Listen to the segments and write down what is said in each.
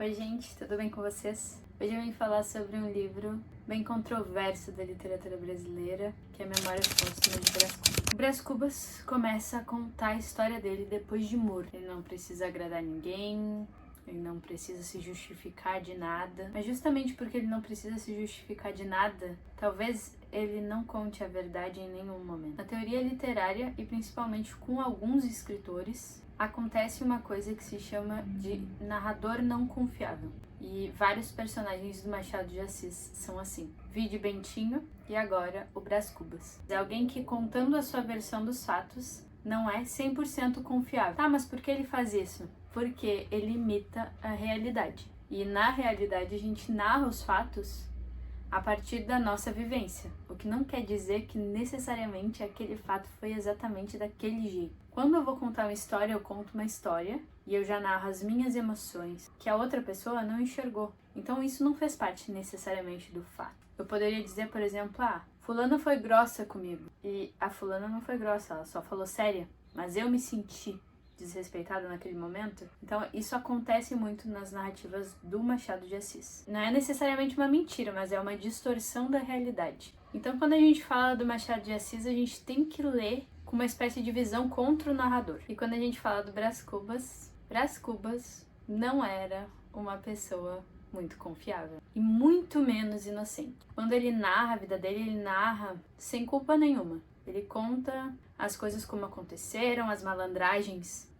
Oi gente, tudo bem com vocês? Hoje eu vim falar sobre um livro bem controverso da literatura brasileira, que é Memórias Póstumas de Brás Cubas. O Brás Cubas começa a contar a história dele depois de morto. Ele não precisa agradar ninguém, ele não precisa se justificar de nada, mas justamente porque ele não precisa se justificar de nada, talvez ele não conte a verdade em nenhum momento. Na teoria literária, e principalmente com alguns escritores, acontece uma coisa que se chama de narrador não confiável. E vários personagens do Machado de Assis são assim. Vide Bentinho e agora o Brás Cubas. É alguém que, contando a sua versão dos fatos, não é 100% confiável. Tá, mas por que ele faz isso? Porque ele imita a realidade. E na realidade a gente narra os fatos a partir da nossa vivência, o que não quer dizer que necessariamente aquele fato foi exatamente daquele jeito. Quando eu vou contar uma história, eu conto uma história e eu já narro as minhas emoções que a outra pessoa não enxergou. Então isso não fez parte necessariamente do fato. Eu poderia dizer, por exemplo, fulana foi grossa comigo. E a fulana não foi grossa, ela só falou séria. Mas eu me senti desrespeitada naquele momento. Então isso acontece muito nas narrativas do Machado de Assis. Não é necessariamente uma mentira, mas é uma distorção da realidade. Então quando a gente fala do Machado de Assis, a gente tem que ler com uma espécie de visão contra o narrador. E quando a gente fala do Brás Cubas não era uma pessoa muito confiável e muito menos inocente. Quando ele narra a vida dele, ele narra sem culpa nenhuma. Ele conta as coisas como aconteceram, as malandragens,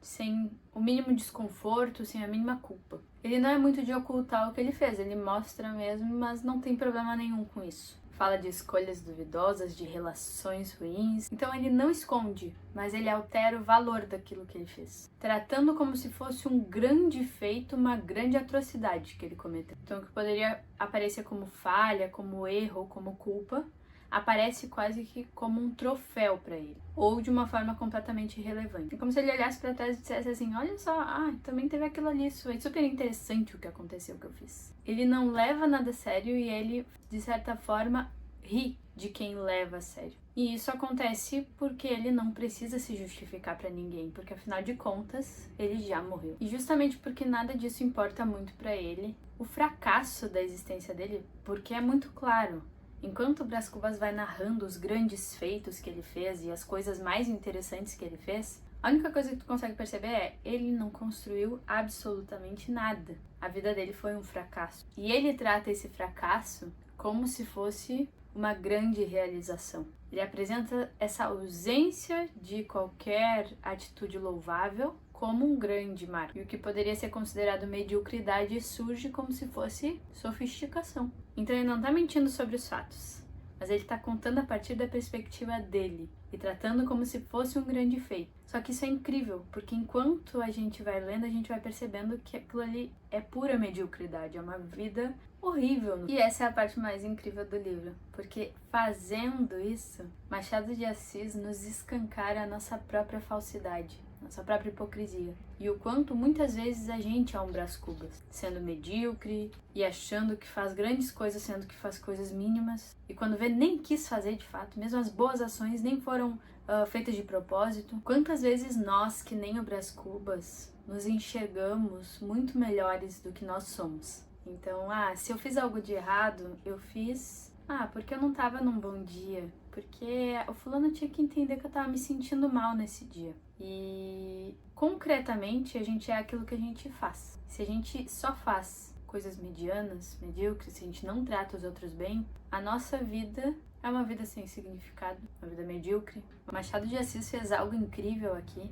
sem o mínimo desconforto, sem a mínima culpa. Ele não é muito de ocultar o que ele fez, ele mostra mesmo, mas não tem problema nenhum com isso. Fala de escolhas duvidosas, de relações ruins. Então ele não esconde, mas ele altera o valor daquilo que ele fez, tratando como se fosse um grande feito, uma grande atrocidade que ele cometeu. Então o que poderia aparecer como falha, como erro, como culpa, aparece quase que como um troféu para ele, ou de uma forma completamente irrelevante. É como se ele olhasse para trás e dissesse assim: olha só, também teve aquilo ali, isso é super interessante o que aconteceu, o que eu fiz. Ele não leva nada a sério e ele, de certa forma, ri de quem leva a sério. E isso acontece porque ele não precisa se justificar para ninguém, porque afinal de contas, ele já morreu. E justamente porque nada disso importa muito para ele, o fracasso da existência dele, porque é muito claro. Enquanto o Brás Cubas vai narrando os grandes feitos que ele fez e as coisas mais interessantes que ele fez, a única coisa que tu consegue perceber é ele não construiu absolutamente nada. A vida dele foi um fracasso. E ele trata esse fracasso como se fosse uma grande realização. Ele apresenta essa ausência de qualquer atitude louvável como um grande marco. E o que poderia ser considerado mediocridade surge como se fosse sofisticação. Então ele não está mentindo sobre os fatos, mas ele está contando a partir da perspectiva dele e tratando como se fosse um grande feito. Só que isso é incrível, porque enquanto a gente vai lendo, a gente vai percebendo que aquilo ali é pura mediocridade, é uma vida horrível. E essa é a parte mais incrível do livro, porque fazendo isso, Machado de Assis nos escancara a nossa própria falsidade, nossa própria hipocrisia. E o quanto muitas vezes a gente é um Brás Cubas, sendo medíocre e achando que faz grandes coisas, sendo que faz coisas mínimas. E quando vê, nem quis fazer de fato, mesmo as boas ações nem foram feitas de propósito. Quantas vezes nós, que nem o Brás Cubas, nos enxergamos muito melhores do que nós somos. Então, se eu fiz algo de errado, eu fiz porque eu não tava num bom dia, porque o fulano tinha que entender que eu tava me sentindo mal nesse dia. E concretamente a gente é aquilo que a gente faz. Se a gente só faz coisas medianas, medíocres, se a gente não trata os outros bem, a nossa vida é uma vida sem significado, uma vida medíocre. O Machado de Assis fez algo incrível aqui,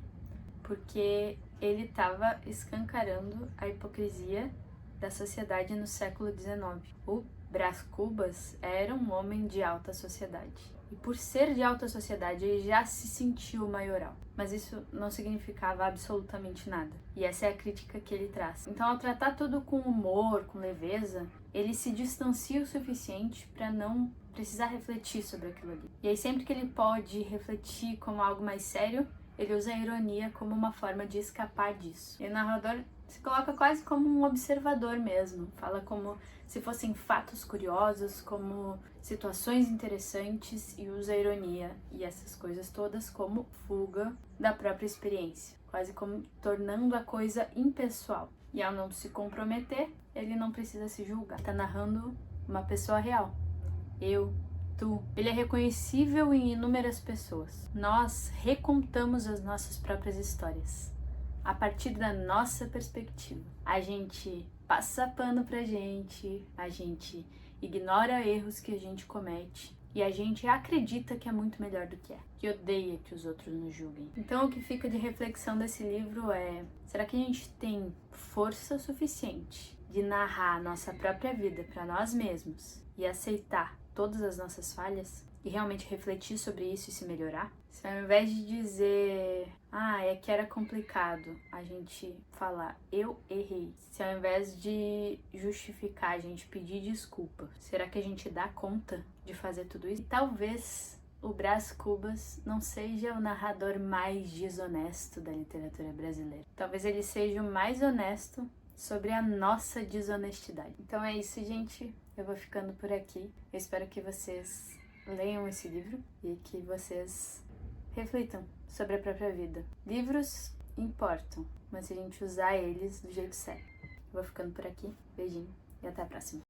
porque ele estava escancarando a hipocrisia da sociedade no século XIX. O Brás Cubas era um homem de alta sociedade. E por ser de alta sociedade, ele já se sentiu maioral. Mas isso não significava absolutamente nada. E essa é a crítica que ele traz. Então, ao tratar tudo com humor, com leveza, ele se distancia o suficiente para não precisar refletir sobre aquilo ali. E aí, sempre que ele pode refletir como algo mais sério, ele usa a ironia como uma forma de escapar disso. E o narrador se coloca quase como um observador mesmo. Fala como se fossem fatos curiosos, como situações interessantes, e usa a ironia e essas coisas todas como fuga da própria experiência. Quase como tornando a coisa impessoal. E ao não se comprometer, ele não precisa se julgar. Tá narrando uma pessoa real. Eu, tu. Ele é reconhecível em inúmeras pessoas. Nós recontamos as nossas próprias histórias a partir da nossa perspectiva. A gente passa pano pra gente, a gente ignora erros que a gente comete e a gente acredita que é muito melhor do que odeia que os outros nos julguem. Então o que fica de reflexão desse livro é: será que a gente tem força suficiente de narrar a nossa própria vida para nós mesmos e aceitar todas as nossas falhas e realmente refletir sobre isso e se melhorar? Se ao invés de dizer, é que era complicado, a gente falar, eu errei. Se ao invés de justificar, a gente pedir desculpa, será que a gente dá conta de fazer tudo isso? E talvez o Brás Cubas não seja o narrador mais desonesto da literatura brasileira. Talvez ele seja o mais honesto sobre a nossa desonestidade. Então é isso, gente. Eu vou ficando por aqui. Eu espero que vocês leiam esse livro e que vocês reflitam sobre a própria vida. Livros importam, mas se a gente usar eles do jeito certo. Eu vou ficando por aqui. Beijinho e até a próxima.